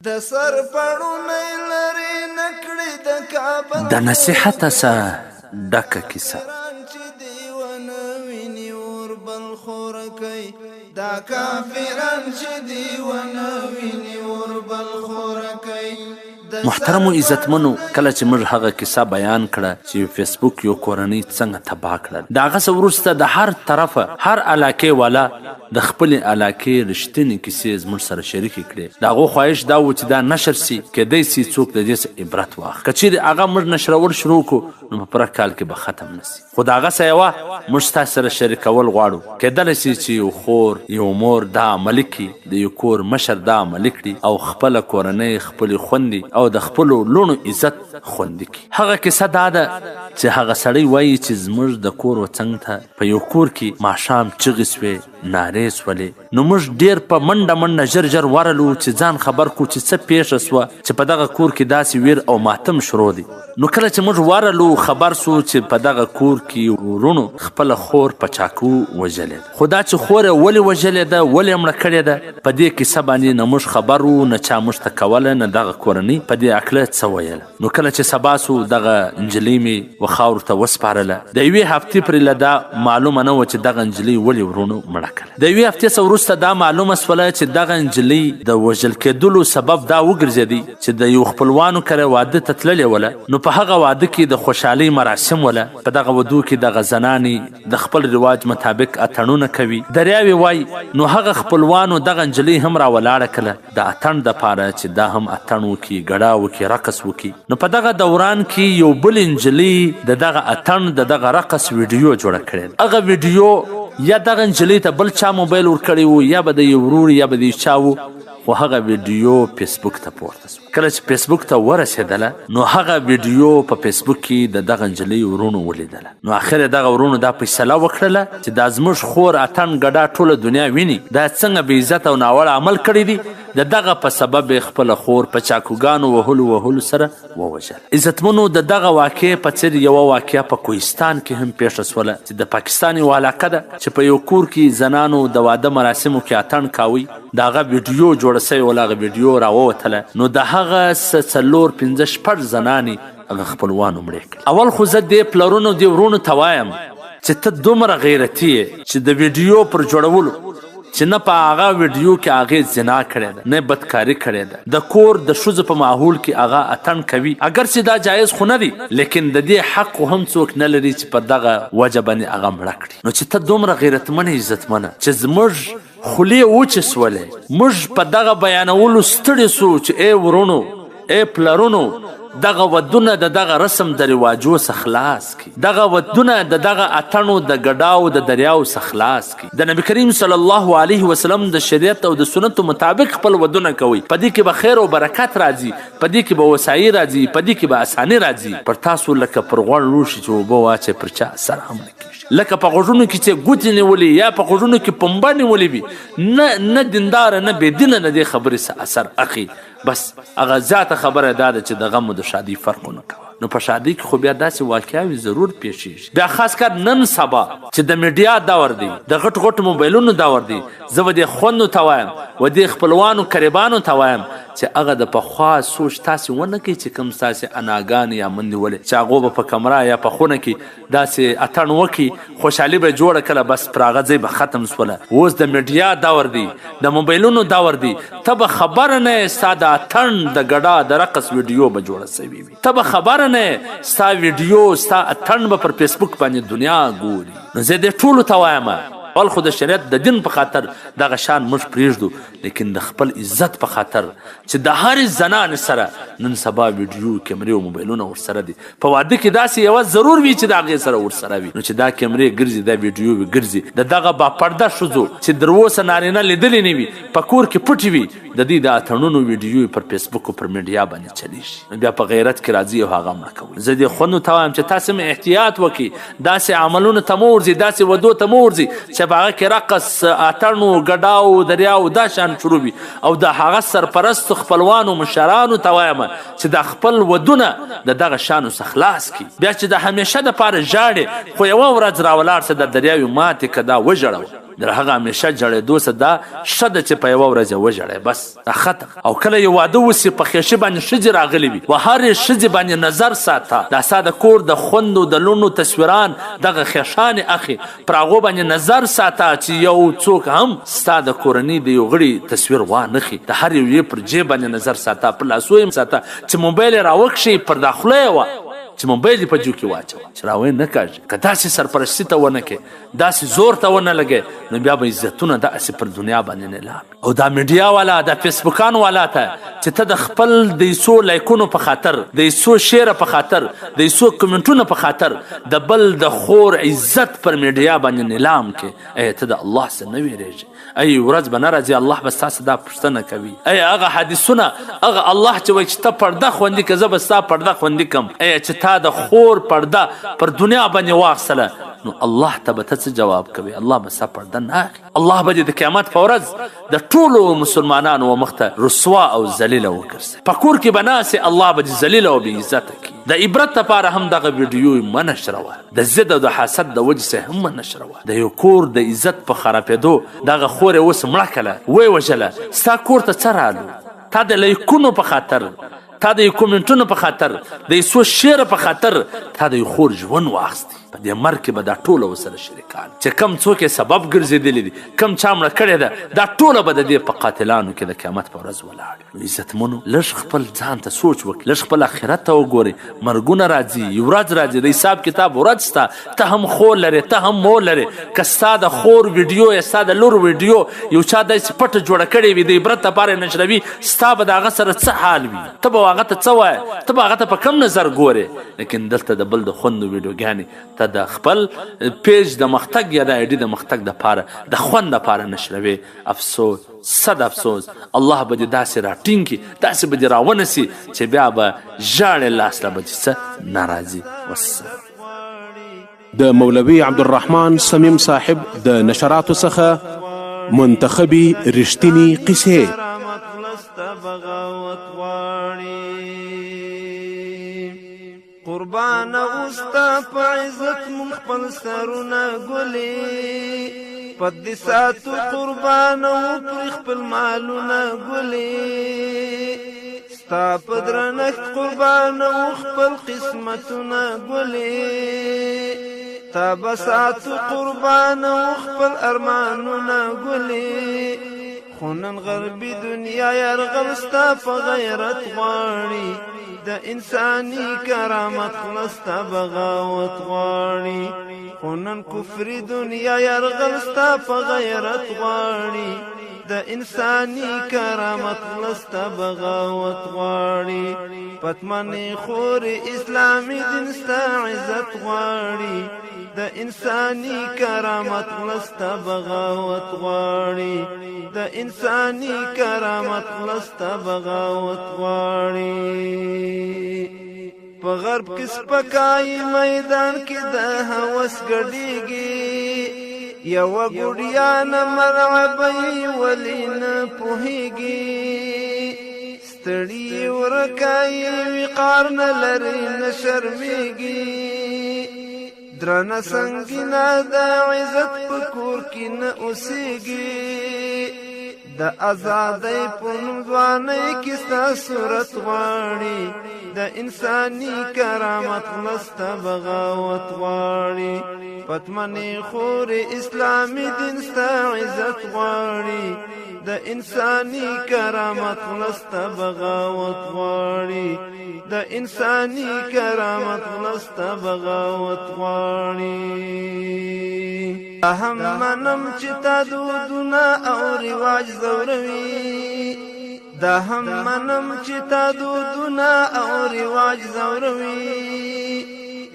د سر پړونی لري نکړي د کابل د نصیحت سه ډکه کیسه چې دیونه ویني اور بل خورکۍ دا کافران چې دیونه ویني اور بل خورکۍ. محترمو عزتمنو، کله چې موږ هغه کیسه بیان کړه چې فیسبوک یو کورنۍ څنګه تباه کړل، د هغه څه وروسته د هر طرفه هر علاقې والا د خپلې علاقې رښتینې کیسې زموږ سره شریکې کړې. د هغو خواهش دا و چې دا نشر سي، کیدی سي څوک د دې څه عبرت واخلي. که چیرې هغه موږ نشرول شروع کړو نو په پوره کال کې به ختم نه سي. خو د هغه څه یوه موږ ستاسو سره شریکول غواړو. کیدلی سي چې یو خور یو مور دا عملي کړي، د یو کور مشر دا عملي کړي او خپله کورنۍ خپلې خوندې او د خپلو لوڼو عزت خوندي کړي. هغه کیسه دا ده چې هغه سړی وایي چې زموږ د کور وڅنګ ته په یو کور کې ماښام چغې سوې، نارې سولې، نو موږ ډېر په منډه ژر ژر ورلو چې ځان خبر کړو چې څه پیښه سوه چې په دغه کور کې داسې ویر او ماتم شروع دی. نو کله چې موږ ورلو خبر سو چې په دغه کور کې ورونو خپله خور په چاقو وژلې ده. خو دا چې خور یې ولې وژلې ده، ولې یې مړه کړې ده، په دې کیسه باندې نه موږ خبر وو، نه چا موږ ته کوله، نه دغه کورنۍ په دې هکله څه ویل. نو کله چې سبا سو دغه نجلۍ مې و خاورو ته وسپارله. د یوې هفتې پرې له دا معلومه نه وه چې دغه نجلۍ ولې ورونو مړه کړه. د یوې هفتې څه وروسته دا معلومه سوله چې دغه نجلۍ د وژل کېدلو سبب دا وګرځېدی چې د یو خپلوانو کره واده ته تللې وله. نو په هغه واده کې د خوشحالۍ مراسم وله. په دغه ودو کې دغه زنانې د خپل رواج مطابق اتڼونه کوي. دریاوې وایي نو هغه خپلوانو دغه نجلۍ هم راولاړه کړه د اتڼ دپاره چې دا هم اتڼ وکړي، ګډا وکړي، رقص وکړي. نو په دغه دوران کې یو بل نجلۍ د دغه اتڼ د دغه رقص ویډیو جوړه کړې. هغه ویډیو یا دغه نجلۍ ته بل چا موبایل ورکړی و، یا به د یو ورور یا به د یو چا و، خو هغه ویډیو فیسبوک ته پورته سو. کله چې فیسبوک ته ورسېدله نو هغه ویډیو په فیسبوک کې د دغه نجلۍ ورونو ولیدله. نو اخر دغه ورونو دا فیصله وکړله چې دا زموږ خور اتڼ ګډا ټوله دنیا ویني، دا څنګه بې عزت او ناوړه عمل کړی دی، د دغه په سبب خپله خور په چاقوګانو وهلو سره ووژله. عزتمنو، د دغه واقعې په څېر یوه واقعه په کوهستان کې هم پیښه سوله چې د پاکستان یوه علاقه ده چې په یو کور کې زنانو د واده مراسمو کې اتڼ کاوی. د هغه ویډیو جوړه سوې وله، هغه ویډیو راووتله. نو د هغه څلور پنځه شپږ زنانې هغه خپلوانو مړې کړې. اول خو زه دې پلرونو دې ورونو ته وایم چې ته دومره غیرتي یې چې د ویډیو پر جوړولو چې نه په هغه ویډیو کې هغې زنا کړې ده، نه بدکاري کړې ده، د کور د ښځو په ماحول کې هغه اتڼ کوي. اگر چې دا جایز خو نه دی، لیکن د دې حق هم څوک نه لري چې په دغه وجه باندې هغه مړه کړي. نو چې ته دومره غیرتمنه عزتمنه چې زموږ خولې وچې سولې، موږ په دغه بیانولو ستړي سو چې ای ورونو، ای پلرونو، دغه ودونه د دغه رسم د رواجو څخه خلاص کی، دغه ودونه د دغه اتڼو د ګډاو د دریاو څخه خلاص کی. د نبی کریم صلی الله علیه وسلم د شریعت او د سنتو مطابق خپل ودونه کوي. په دې کې به خیر او برکت راځي، په دې کې به وسایي راځي، په دې کې به اساني راځي. پر تاسو لکه پر غوړ لوښي چې اوبه واچوي پر چا اثر هم نه کېږي، لکه په غوږونو کې چې ګوتې نیولې یا په غوږونو کې پنبه نیولې وي، نه دینداره نه بېدینه نه دې خبرې څه اثر اخلي. بس هغه ذاته خبره دا ده چې د غم او د شادۍ فرق ونه کوه. نو په شادۍ کې خو بیا داسې واقعاوې ضرور پیښیږي. بیا خاص کر نن سبا چې د میډیا دور دی، د غټ موبایلونو دور دی، زه به دې خوندو ته وایم و دې خپلوانو قریبانو ته وایم چې هغه د پخوا سوچ تاسې ونه کوي چې کوم ستاسې اناګانې یا مندې ولې چې هغو به په کمره یا په خونه کې داسې اتڼ وکړي، خوشحالي به جوړه کړه، بس پر هغه ځای به ختم سوله. اوس د میډیا دور دی، د موبایلونو دور دی، ته به خبره نه یې ستا د اتڼ د ګډا د رقص ویډیو به جوړه سوي وي، ته به خبره نه ستا ویډیو ستا اتڼ به پر فیسبوک باندې دنیا ګوري. نو زه دې ټولو ته وایم اول خو د شریعت د دین په خاطر دغه شان موږ پرېږدو، لیکن د خپل عزت په خاطر چې د هرې زنانې سره نن سبا ویډیو کیمرې او موبایلونه ورسره دي. په واده کې داسې یوه ضرور وي چې د هغې سره ورسره وي. نو چې دا کیمرې ګرځي، دا ویډیو ګرځي، د دغه باپرده ښځو چې در اوسه نارینه لیدلې نه وي، په کور کې پټې وي، د دې د اتڼونو ویډیو پر فیسبوک او پر میډیا باندې چلیږي. نو بیا په غیرت کې راځي او هغه مړه کوي. زه دې خوندو ته وایم چې تاسې هم احتیاط وکړئ، داسې عملونو ته مه ورځئ، داسې ودو ته مه ورځئ چې په هغه کې رقص، اتڼو، ګډاو، دریاو دا شان شروع وي. او د هغه سرپرستو خپلوانو مشرانو ته وایم چې د خپل ودونه د دغه شانو څخه خلاص کړي. بیا چې د همیشه دپاره ژاړې، خو یوه ورځ راولاړ شه د دریاوې ماتې که دا وژړوه د هغه همیشه جړېدو څه دا ښه ده چې په یوه ورځ یې وژړی بس دا ښه ده. او کله یو واده وسي په خېشي باندې ښځې راغلي وي و هرې ښځې باندې نظر ساته دا ستا د کور د خوندو د لوڼو تصویران دغه خېشانې اخي پر هغو باندې نظر ساته چې یو څوک هم ستا د کورنۍ د یو غړي تصویر وانخي. د هر یو یې پر جیب باندې نظر ساته پر لاسو یې ساته چې موبایل یې راوکښي پر دا خوله یې وه چې موبایل یې په جو کې واچوه چې راوی نه کاږي. که داسې سرپرستي ته ونه کې داسې زور ته ونه لګې نو بیا به عزتونه داسې پر دنیا باندې نیلام. او دا میډیا والا دا فیسبوکان والا ته چې ته د خپل د څو لایکونو په خاطر د څو شیره په خاطر د څو کمنټونو په خاطر د بل د خور عزت پر میډیا باندې نیلام کې ای ته د الله څخه نه ویرېږي. ای ورځ به نه راځي الله به ستاسو دا پوښتنه کوي. ای هغه حدیثونه هغه الله چې وایي چې ته پرده خوندي که زه به ستا پرده خوندي کړم. ای چې تا د خور پرده پر دنیا باندې واخیستله نو الله ته به ته څه جواب کوي؟ الله به ستا پرده نه اخلي. الله به د قیامت په ورځ د ټولو مسلمانانو مخته رسوا او ذلیله وګرځي. په کور کې به ناستې الله به دې ذلیله او بې عزته کړي. د عبرت لپاره هم دغه ویډیو مه نشروه. د ضد او د حسد د وجې څخه هم مه نشروه. د یو کور د عزت په خرابېدو دغه خور یې اوس مړه کړله ویې وژله. ستا کور ته څه رالو؟ تا د لایکونو په خاطر تا د یو کومنټونو په خاطر د څو شیره په خاطر تا د یو خور ژوند واخیستی. په دې مرګ کې به دا ټوله ورسره شریکان چې کم څوک یې سبب ګرځېدلي دي کم چا مړه کړې ده دا ټوله به د دې په قاتلانو کې د قیامت په ورځ ولاړ. عزتمنو لږ خپل ځان ته سوچ وکړئ، لږ خپل آخرت ته وګورئ. مرګونه راځي، یو ورځ راځي د حساب کتاب ورځ سته. ته هم خور لرې، ته هم مور لرې. که ستا د خور ویډیو یا ستا د لور ویډیو یو چا داسې پټه جوړه کړې وي د عبرت لپاره یې نشروي، ستا به د هغه سره څه حال وي؟ ته به هغه ته څه وایې؟ ته به هغه ته په کم نظر ګورې. لیکن دلته د بل د خوندو ویډیوګانې ته د خپل پیج د مختګ یا د آی ډي د مختګ دپاره د خوند دپاره نشروي. افسوس، صد افسوس. الله به دې داسې راټینګ کړي، داسې به دې راونسي چې بیا به ژاړې لاس له به دې څه ناراضي. والسلام. د مولوي عبدالرحمن سمیم صاحب د نشراتو څخه منتخبي رښتینی قصې. قربان اوستا په عزت مون خپل سرونه ګلې پد ساتو قربان او پر خپل مالونه ګلې ستا په درنښت قربان او خپل قسمتونه ګلې تا بساتو قربان او خپل ارمانونه ګلې خونن غربي دنیا یرغل ستا په غیرت غواړي د انسانی کرامت خلستا بغاوت غواړي خونن کفر دنیا یرغل ستا په غیرت غواړي د انسانی کرامت خلستا بغاوت غواړي پتمنی خور اسلامی دین ستا عزت غواړي د انسانی کرامت خلستا بغاوت غواړي د انسانی کرامت خلستا بغاوت غواړي په غرب کې سپکای میدان کې د هوس ګډیږي یو ګډیا نه مرعبای ولین پوهیږي ستړي ورکای وقار نه لري نه شرمېږي درنه سنگینا د عزت په کور کې نه اوسېږي د آزادۍ په نوم ځوانۍ کې ستا صورت غواړي د انساني کرامت خلستا بغاوت غواړي پتمنې خور اسلامي دین ستا عزت غواړي د انساني کرامت خلستا بغاوت غواړي د انساني کرامت خلستا بغاوت غواړي هم منم چې تا دودونه او رواج زوروي دا هم منم چې تا دودونه او رواج زوروي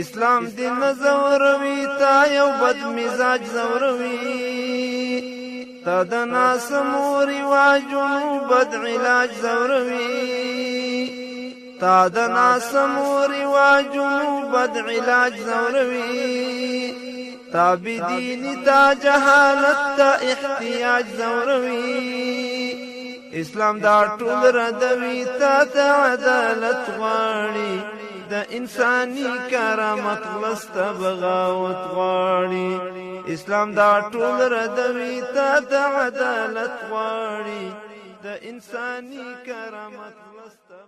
اسلام دین زوروي تا یو بد مزاج زوروي تا د ناسمو رواجونو بد علاج زوروي تا د ناسمو رواجونو بد علاج زوروي تا بدینی تا جهالت تا احتیاج زوروي اسلام دا ټول ردوي تا ته عدالت غواړي د انساني کرامت لسته بغاوت غواړي اسلام دا ټول ردوي ته د عدالت غواړي د انساني کرامت لسته